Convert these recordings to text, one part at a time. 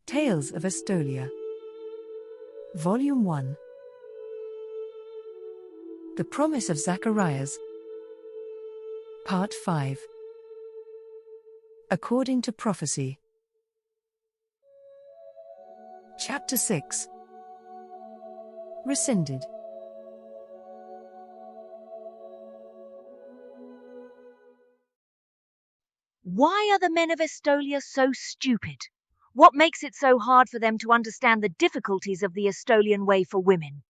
Tales of Estolia. Volume 1. The Promise of Zacharias. Part 5. According to Prophecy. Chapter 6. Rescinded. Why are the men of Estolia so stupid? What makes it so hard for them to understand the difficulties of the Estolian way for women?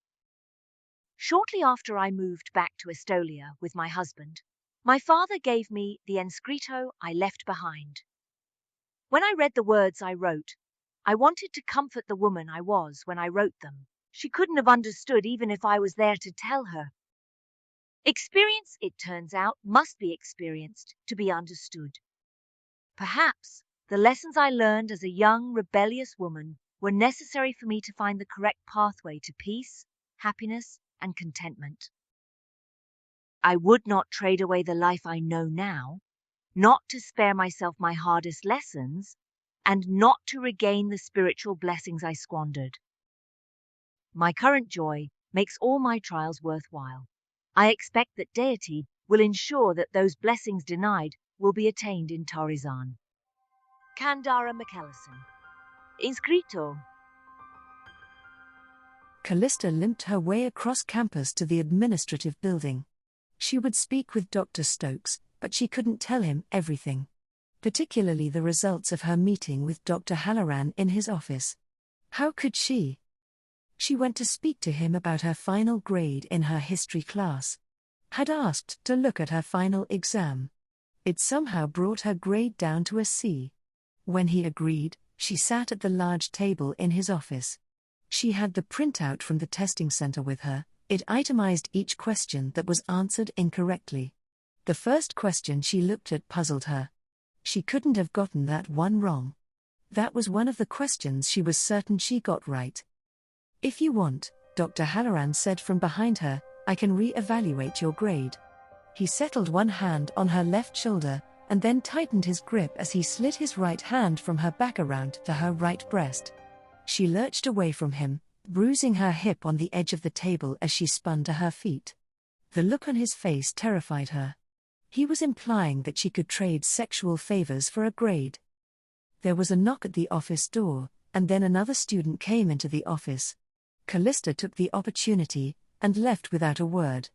Shortly after I moved back to Estolia with my husband, my father gave me the Enscrito I left behind. When I read the words I wrote, I wanted to comfort the woman I was when I wrote them. She couldn't have understood even if I was there to tell her. Experience, it turns out, must be experienced to be understood. Perhaps the lessons I learned as a young, rebellious woman were necessary for me to find the correct pathway to peace, happiness, and contentment. I would not trade away the life I know now, not to spare myself my hardest lessons, and not to regain the spiritual blessings I squandered. My current joy makes all my trials worthwhile. I expect that deity will ensure that those blessings denied will be attained in Torizan. Kandara McEllison. Inscrito. Callista limped her way across campus to the administrative building. She would speak with Dr. Stokes, but she couldn't tell him everything. Particularly the results of her meeting with Dr. Halloran in his office. How could she? She went to speak to him about her final grade in her history class. Had asked to look at her final exam. It somehow brought her grade down to a C. When he agreed, she sat at the large table in his office. She had the printout from the testing center with her. It itemized each question that was answered incorrectly. The first question she looked at puzzled her. She couldn't have gotten that one wrong. That was one of the questions she was certain she got right. If you want, Dr. Halloran said from behind her, I can re-evaluate your grade. He settled one hand on her left shoulder, and then tightened his grip as he slid his right hand from her back around to her right breast. She lurched away from him, bruising her hip on the edge of the table as she spun to her feet. The look on his face terrified her. He was implying that she could trade sexual favors for a grade. There was a knock at the office door, and then another student came into the office. Callista took the opportunity, and left without a word.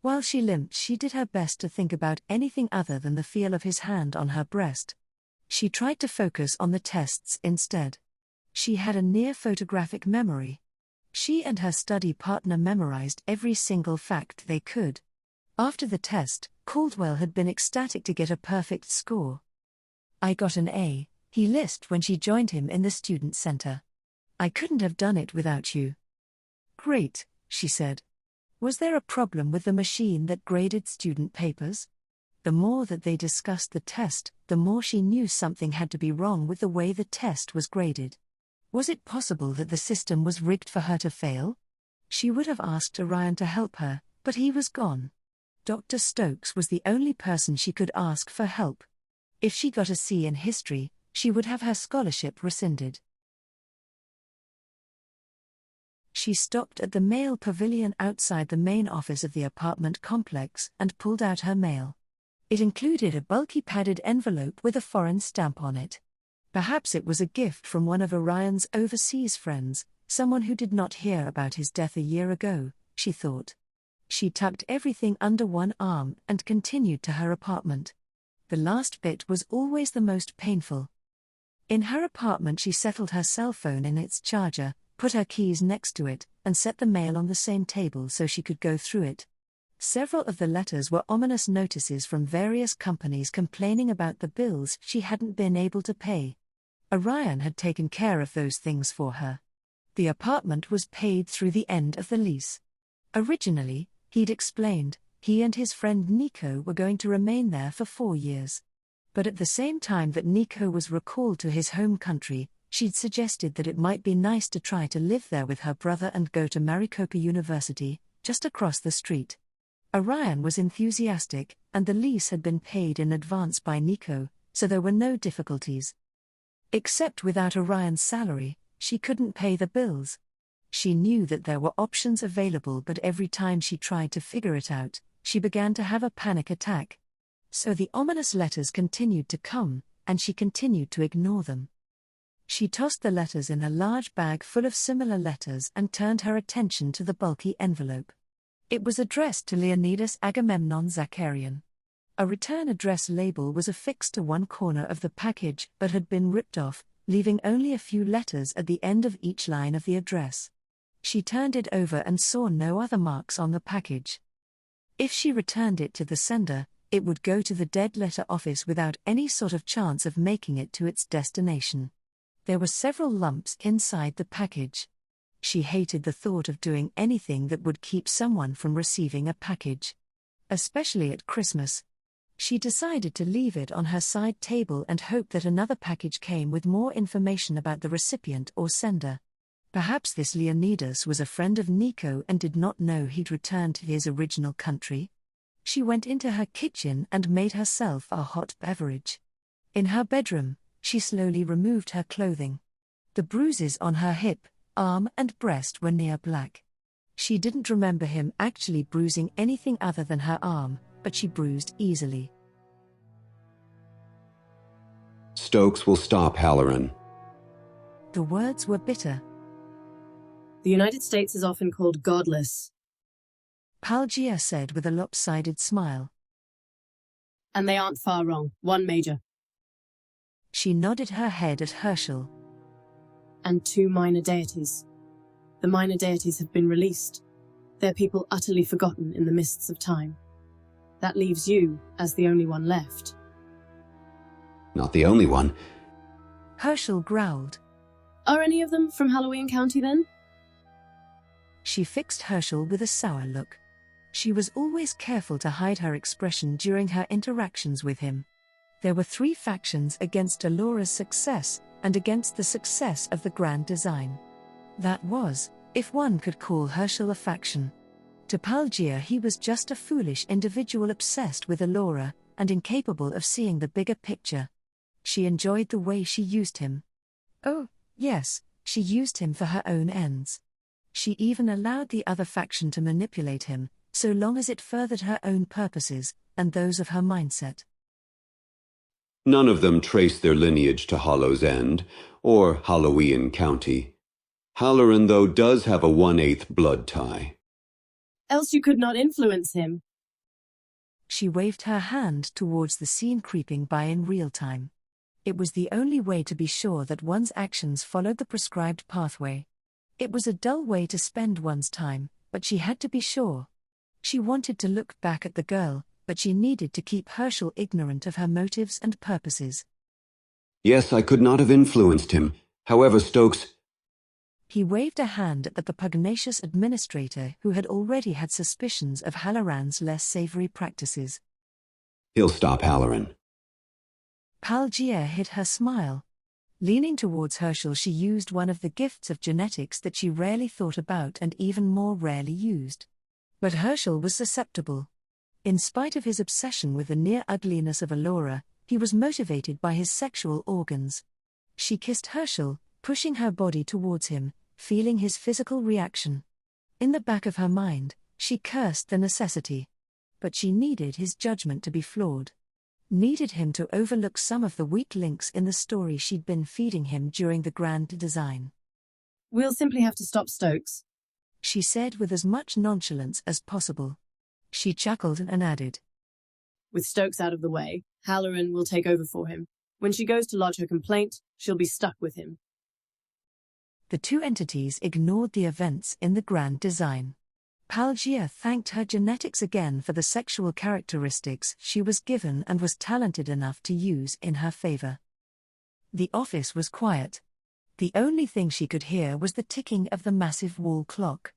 While she limped, she did her best to think about anything other than the feel of his hand on her breast. She tried to focus on the tests instead. She had a near photographic memory. She and her study partner memorized every single fact they could. After the test, Caldwell had been ecstatic to get a perfect score. I got an A, he lisped when she joined him in the student center. I couldn't have done it without you. Great, she said. Was there a problem with the machine that graded student papers? The more that they discussed the test, the more she knew something had to be wrong with the way the test was graded. Was it possible that the system was rigged for her to fail? She would have asked Orion to help her, but he was gone. Dr. Stokes was the only person she could ask for help. If she got a C in history, she would have her scholarship rescinded. She stopped at the mail pavilion outside the main office of the apartment complex and pulled out her mail. It included a bulky padded envelope with a foreign stamp on it. Perhaps it was a gift from one of Orion's overseas friends, someone who did not hear about his death a year ago, she thought. She tucked everything under one arm and continued to her apartment. The last bit was always the most painful. In her apartment she settled her cell phone in its charger, put her keys next to it, and set the mail on the same table so she could go through it. Several of the letters were ominous notices from various companies complaining about the bills she hadn't been able to pay. Orion had taken care of those things for her. The apartment was paid through the end of the lease. Originally, he'd explained, he and his friend Nico were going to remain there for 4 years. But at the same time that Nico was recalled to his home country, she'd suggested that it might be nice to try to live there with her brother and go to Maricopa University, just across the street. Orion was enthusiastic, and the lease had been paid in advance by Nico, so there were no difficulties. Except without Orion's salary, she couldn't pay the bills. She knew that there were options available, but every time she tried to figure it out, she began to have a panic attack. So the ominous letters continued to come, and she continued to ignore them. She tossed the letters in a large bag full of similar letters and turned her attention to the bulky envelope. It was addressed to Leonidas Agamemnon Zakarian. A return address label was affixed to one corner of the package but had been ripped off, leaving only a few letters at the end of each line of the address. She turned it over and saw no other marks on the package. If she returned it to the sender, it would go to the dead letter office without any sort of chance of making it to its destination. There were several lumps inside the package. She hated the thought of doing anything that would keep someone from receiving a package. Especially at Christmas. She decided to leave it on her side table and hope that another package came with more information about the recipient or sender. Perhaps this Leonidas was a friend of Nico and did not know he'd returned to his original country. She went into her kitchen and made herself a hot beverage. In her bedroom, she slowly removed her clothing. The bruises on her hip, arm and breast were near black. She didn't remember him actually bruising anything other than her arm, but she bruised easily. Stokes will stop Halloran. The words were bitter. The United States is often called godless. Palgia said with a lopsided smile. And they aren't far wrong, one major. She nodded her head at Herschel. And 2 minor deities. The minor deities have been released. Their people utterly forgotten in the mists of time. That leaves you as the only one left. Not the only one. Herschel growled. Are any of them from Halloween County then? She fixed Herschel with a sour look. She was always careful to hide her expression during her interactions with him. There were 3 factions against Alora's success, and against the success of the Grand Design. That was, if one could call Herschel a faction. To Palgia he was just a foolish individual obsessed with Alora, and incapable of seeing the bigger picture. She enjoyed the way she used him. Oh, yes, she used him for her own ends. She even allowed the other faction to manipulate him, so long as it furthered her own purposes, and those of her mindset. None of them trace their lineage to Hollow's End, or Halloween County. Halloran, though, does have a 1/8 blood tie. Else you could not influence him. She waved her hand towards the scene creeping by in real time. It was the only way to be sure that one's actions followed the prescribed pathway. It was a dull way to spend one's time, but she had to be sure. She wanted to look back at the girl, but she needed to keep Herschel ignorant of her motives and purposes. Yes, I could not have influenced him. However, Stokes... He waved a hand at the pugnacious administrator who had already had suspicions of Halloran's less savory practices. He'll stop Halloran. Palgia hid her smile. Leaning towards Herschel, she used one of the gifts of genetics that she rarely thought about and even more rarely used. But Herschel was susceptible. In spite of his obsession with the near ugliness of Alora, he was motivated by his sexual organs. She kissed Herschel, pushing her body towards him, feeling his physical reaction. In the back of her mind, she cursed the necessity. But she needed his judgment to be flawed. Needed him to overlook some of the weak links in the story she'd been feeding him during the Grand Design. We'll simply have to stop Stokes, she said with as much nonchalance as possible. She chuckled and added, with Stokes out of the way, Halloran will take over for him. When she goes to lodge her complaint, she'll be stuck with him. The 2 entities ignored the events in the Grand Design. Palgia thanked her genetics again for the sexual characteristics she was given and was talented enough to use in her favor. The office was quiet. The only thing she could hear was the ticking of the massive wall clock.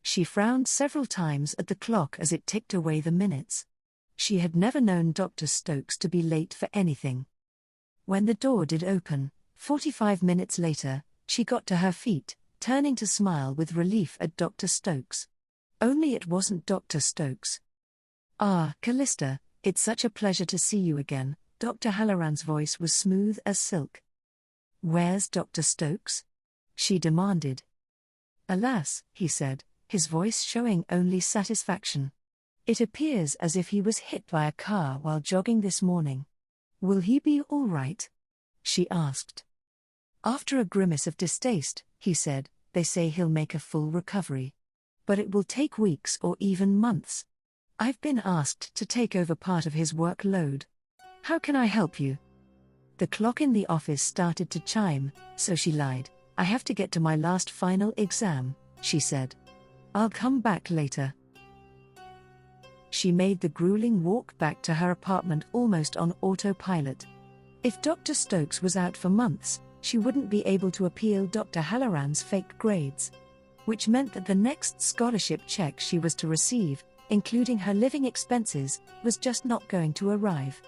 She frowned several times at the clock as it ticked away the minutes. She had never known Dr. Stokes to be late for anything. When the door did open, 45 minutes later, she got to her feet, turning to smile with relief at Dr. Stokes. Only it wasn't Dr. Stokes. Ah, Callista, it's such a pleasure to see you again. Dr. Halloran's voice was smooth as silk. "Where's Dr. Stokes?" she demanded. "Alas," he said, his voice showing only satisfaction. "It appears as if he was hit by a car while jogging this morning." "Will he be all right?" she asked. After a grimace of distaste, he said, "They say he'll make a full recovery. But it will take weeks or even months. I've been asked to take over part of his workload. How can I help you?" The clock in the office started to chime, so she lied. "I have to get to my last final exam," she said. "I'll come back later." She made the grueling walk back to her apartment almost on autopilot. If Dr. Stokes was out for months, she wouldn't be able to appeal Dr. Halloran's fake grades. Which meant that the next scholarship check she was to receive, including her living expenses, was just not going to arrive.